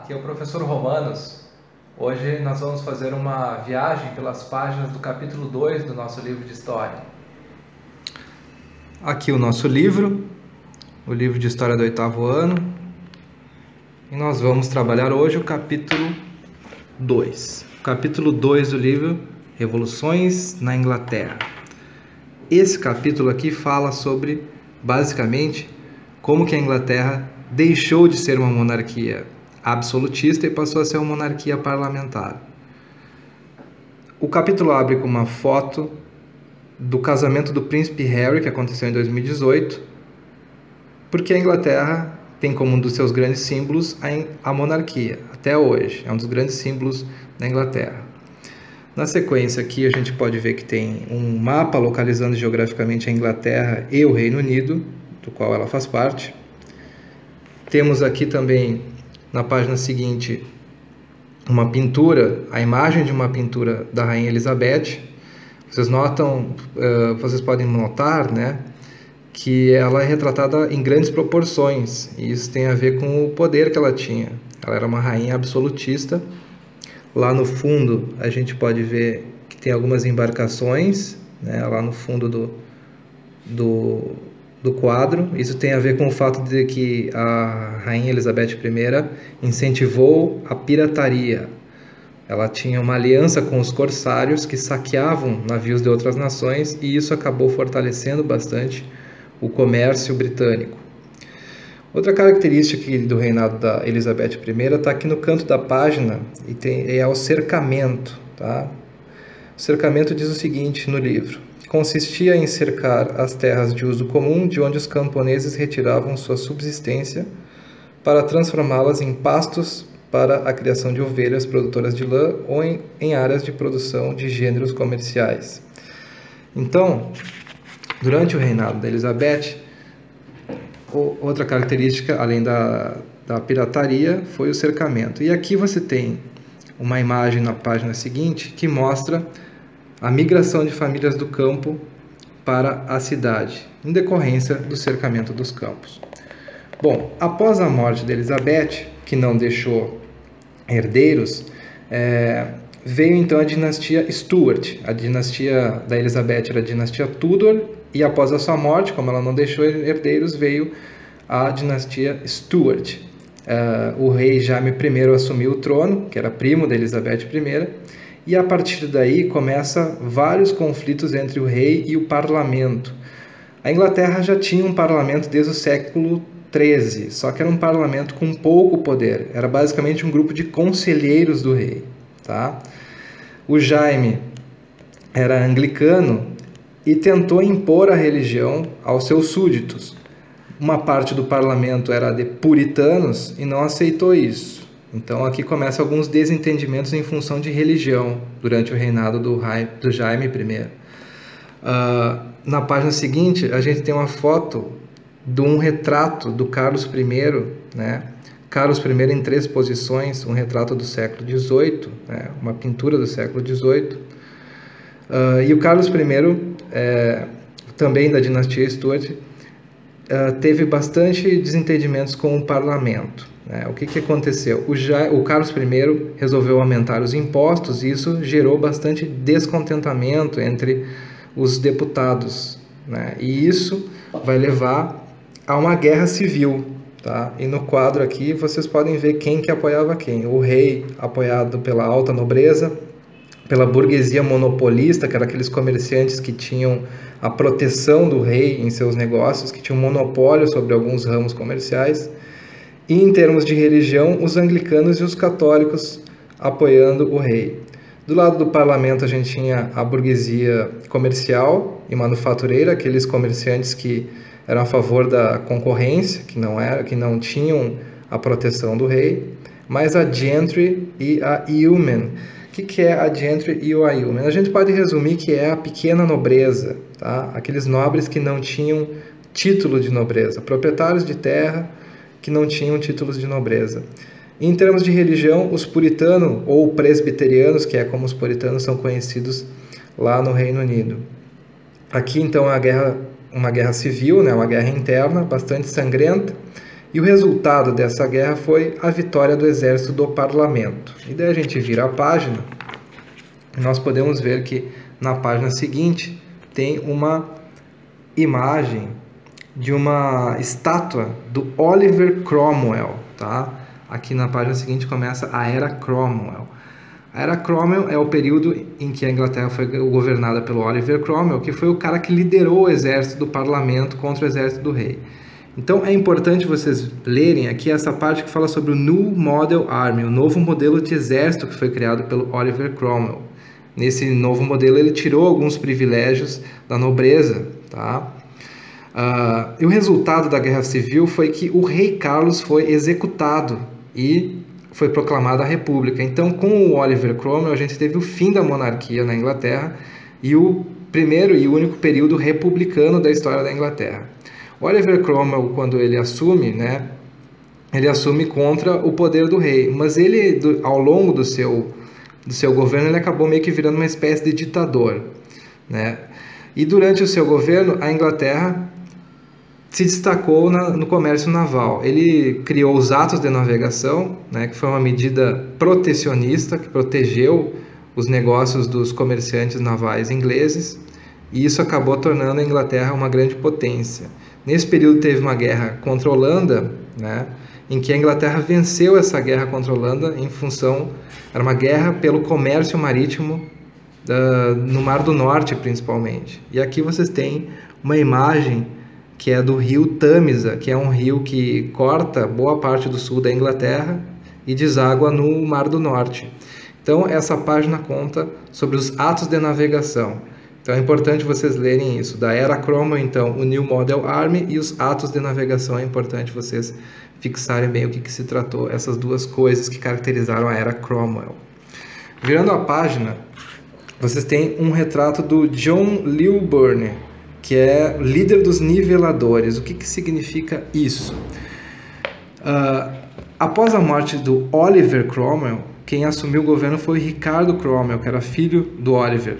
Aqui é o professor Romanos. Hoje nós vamos fazer uma viagem pelas páginas do capítulo 2 do nosso livro de história. Aqui o nosso livro, o livro de história do 8º ano. E nós vamos trabalhar hoje o capítulo 2. O capítulo 2 do livro, Revoluções na Inglaterra. Esse capítulo aqui fala sobre, basicamente, como que a Inglaterra deixou de ser uma monarquia absolutista e passou a ser uma monarquia parlamentar. O capítulo abre com uma foto do casamento do príncipe Harry, que aconteceu em 2018, porque a Inglaterra tem como um dos seus grandes símbolos a monarquia, até hoje, é um dos grandes símbolos da Inglaterra. Na sequência aqui a gente pode ver que tem um mapa localizando geograficamente a Inglaterra e o Reino Unido, do qual ela faz parte. Temos aqui também, na página seguinte, uma pintura, a imagem de uma pintura da Rainha Elizabeth. Vocês podem notar, né, que ela é retratada em grandes proporções, e isso tem a ver com o poder que ela tinha. Ela era uma rainha absolutista. Lá no fundo a gente pode ver que tem algumas embarcações, né, lá no fundo do quadro. Isso tem a ver com o fato de que a Rainha Elizabeth I incentivou a pirataria. Ela tinha uma aliança com os corsários que saqueavam navios de outras nações, e isso acabou fortalecendo bastante o comércio britânico. Outra característica aqui do reinado da Elizabeth I está aqui no canto da página, e é o cercamento. Tá? O cercamento diz o seguinte no livro: consistia em cercar as terras de uso comum, de onde os camponeses retiravam sua subsistência, para transformá-las em pastos para a criação de ovelhas produtoras de lã ou em áreas de produção de gêneros comerciais. Então, durante o reinado da Elizabeth, outra característica, além da pirataria, foi o cercamento. E aqui você tem uma imagem na página seguinte que mostra a migração de famílias do campo para a cidade, em decorrência do cercamento dos campos. Bom, após a morte de Elizabeth, que não deixou herdeiros, veio então a dinastia Stuart. A dinastia da Elizabeth era a dinastia Tudor, e após a sua morte, como ela não deixou herdeiros, veio a dinastia Stuart. O rei Jaime I assumiu o trono, que era primo da Elizabeth I, e a partir daí começa vários conflitos entre o rei e o parlamento. A Inglaterra já tinha um parlamento desde o século XIII, só que era um parlamento com pouco poder. Era basicamente um grupo de conselheiros do rei. Tá? O Jaime era anglicano e tentou impor a religião aos seus súditos. Uma parte do parlamento era de puritanos e não aceitou isso. Então aqui começam alguns desentendimentos em função de religião durante o reinado do Jaime I. Na página seguinte a gente tem uma foto de um retrato do Carlos I, né? Carlos I em 3 posições, um retrato do século XVIII, né? Uma pintura do século XVIII. E o Carlos I, também da dinastia Stuart, teve bastante desentendimentos com o parlamento. Né? O que aconteceu? O Carlos I resolveu aumentar os impostos, e isso gerou bastante descontentamento entre os deputados. Né? E isso vai levar a uma guerra civil. Tá? E no quadro aqui vocês podem ver quem que apoiava quem. O rei apoiado pela alta nobreza, pela burguesia monopolista, que eram aqueles comerciantes que tinham a proteção do rei em seus negócios, que tinham monopólio sobre alguns ramos comerciais. E em termos de religião, os anglicanos e os católicos apoiando o rei. Do lado do parlamento a gente tinha a burguesia comercial e manufatureira, aqueles comerciantes que eram a favor da concorrência, que não tinham a proteção do rei, mas a gentry e a yeomen. O que é a gentry e o yeomen? A gente pode resumir que é a pequena nobreza, tá? Aqueles nobres que não tinham título de nobreza, proprietários de terra que não tinham títulos de nobreza. Em termos de religião, os puritanos ou presbiterianos, que é como os puritanos são conhecidos lá no Reino Unido. Aqui então uma guerra civil, né? Uma guerra interna bastante sangrenta, E o resultado dessa guerra foi a vitória do exército do parlamento. E daí a gente vira a página, e nós podemos ver que na página seguinte tem uma imagem de uma estátua do Oliver Cromwell, tá? Aqui na página seguinte começa a Era Cromwell. A Era Cromwell é o período em que a Inglaterra foi governada pelo Oliver Cromwell, que foi o cara que liderou o exército do parlamento contra o exército do rei. Então é importante vocês lerem aqui essa parte que fala sobre o New Model Army, o novo modelo de exército que foi criado pelo Oliver Cromwell. Nesse novo modelo ele tirou alguns privilégios da nobreza, tá? E o resultado da Guerra Civil foi que o rei Carlos foi executado e foi proclamada a República. Então, com o Oliver Cromwell, a gente teve o fim da monarquia na Inglaterra e o primeiro e único período republicano da história da Inglaterra. O Oliver Cromwell, quando ele assume, né, ele assume contra o poder do rei, mas ele, ao longo do seu governo, ele acabou meio que virando uma espécie de ditador, né? E durante o seu governo, a Inglaterra se destacou no comércio naval. Ele criou os atos de navegação, né, que foi uma medida protecionista que protegeu os negócios dos comerciantes navais ingleses, e isso acabou tornando a Inglaterra uma grande potência. Nesse período teve uma guerra contra a Holanda, né, em que a Inglaterra venceu essa guerra contra a Holanda em função, era uma guerra pelo comércio marítimo no Mar do Norte principalmente. E aqui vocês têm uma imagem que é do rio Tâmisa, que é um rio que corta boa parte do sul da Inglaterra e deságua no Mar do Norte. Então, essa página conta sobre os atos de navegação. Então, é importante vocês lerem isso. Da Era Cromwell, então, o New Model Army e os atos de navegação. É importante vocês fixarem bem o que se tratou, essas duas coisas que caracterizaram a Era Cromwell. Virando a página, vocês têm um retrato do John Lilburne, que é líder dos niveladores. O que significa isso? Após a morte do Oliver Cromwell, quem assumiu o governo foi o Ricardo Cromwell, que era filho do Oliver.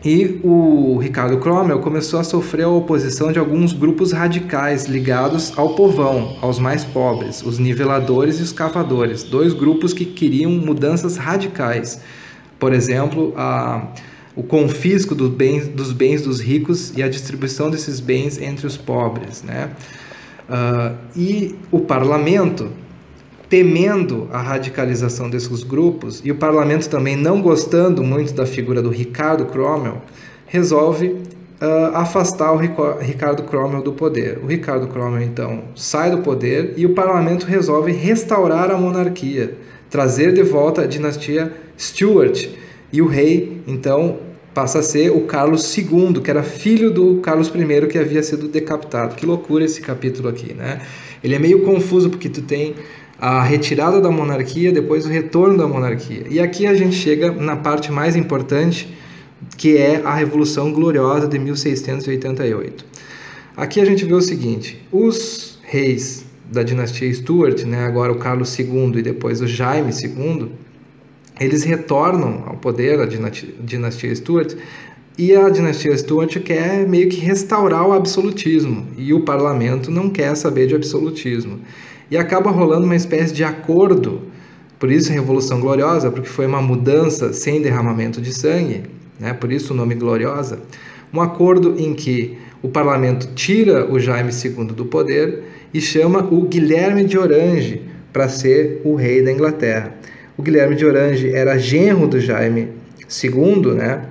E o Ricardo Cromwell começou a sofrer a oposição de alguns grupos radicais ligados ao povão, aos mais pobres, os niveladores e os cavadores, dois grupos que queriam mudanças radicais. Por exemplo, o confisco dos bens dos ricos e a distribuição desses bens entre os pobres, né? E o parlamento, temendo a radicalização desses grupos, e o parlamento também não gostando muito da figura do Ricardo Cromwell, resolve afastar o Ricardo Cromwell do poder. O Ricardo Cromwell, então, sai do poder e o parlamento resolve restaurar a monarquia, trazer de volta a dinastia Stuart. E o rei, então, passa a ser o Carlos II, que era filho do Carlos I, que havia sido decapitado. Que loucura esse capítulo aqui, né? Ele é meio confuso, porque tu tem a retirada da monarquia, depois o retorno da monarquia. E aqui a gente chega na parte mais importante, que é a Revolução Gloriosa de 1688. Aqui a gente vê o seguinte: os reis da dinastia Stuart, né, agora o Carlos II e depois o Jaime II, eles retornam ao poder, a dinastia Stuart, e a dinastia Stuart quer meio que restaurar o absolutismo, e o parlamento não quer saber de absolutismo. E acaba rolando uma espécie de acordo, por isso a Revolução Gloriosa, porque foi uma mudança sem derramamento de sangue, né, por isso o nome Gloriosa, um acordo em que o parlamento tira o Jaime II do poder e chama o Guilherme de Orange para ser o rei da Inglaterra. O Guilherme de Orange era genro do Jaime II, né?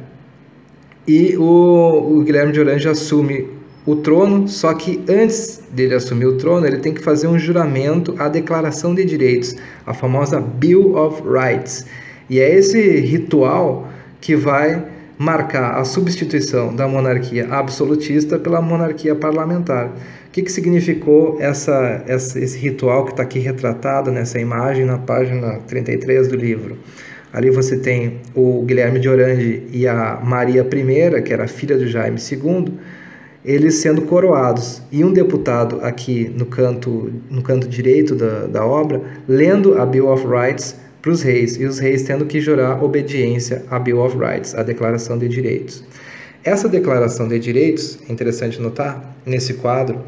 E o Guilherme de Orange assume o trono, só que antes dele assumir o trono, ele tem que fazer um juramento à Declaração de Direitos, a famosa Bill of Rights. E é esse ritual que vai marcar a substituição da monarquia absolutista pela monarquia parlamentar. O que significou esse ritual que está aqui retratado nessa imagem na página 33 do livro? Ali você tem o Guilherme de Orange e a Maria I, que era filha do Jaime II, eles sendo coroados. E um deputado aqui no canto direito da obra, lendo a Bill of Rights para os reis, e os reis tendo que jurar obediência à Bill of Rights, a Declaração de Direitos. Essa Declaração de Direitos, é interessante notar, nesse quadro,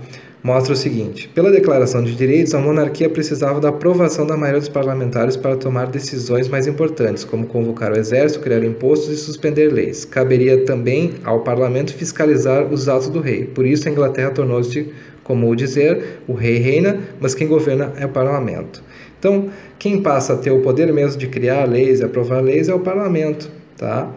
mostra o seguinte: pela Declaração de Direitos, a monarquia precisava da aprovação da maioria dos parlamentares para tomar decisões mais importantes, como convocar o exército, criar impostos e suspender leis. Caberia também ao parlamento fiscalizar os atos do rei. Por isso, a Inglaterra tornou-se, como dizer, o rei reina, mas quem governa é o parlamento. Então, quem passa a ter o poder mesmo de criar leis e aprovar leis é o parlamento, tá?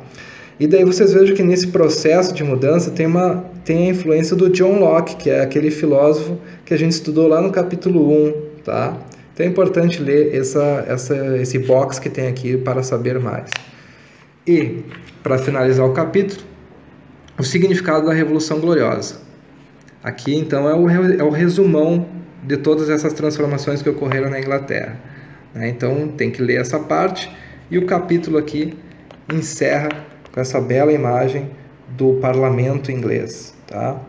E daí vocês vejam que nesse processo de mudança tem a influência do John Locke, que é aquele filósofo que a gente estudou lá no capítulo 1, tá? Então é importante ler esse box que tem aqui para saber mais. E, para finalizar o capítulo, o significado da Revolução Gloriosa. Aqui, então, é o resumão de todas essas transformações que ocorreram na Inglaterra, né? Então, tem que ler essa parte, e o capítulo aqui encerra com essa bela imagem do parlamento inglês, tá?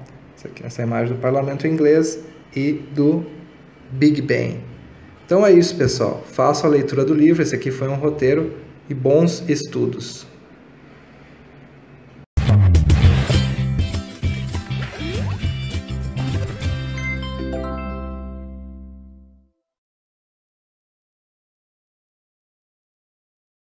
Essa imagem do parlamento inglês e do Big Bang. Então é isso, pessoal. Façam a leitura do livro. Esse aqui foi um roteiro e bons estudos.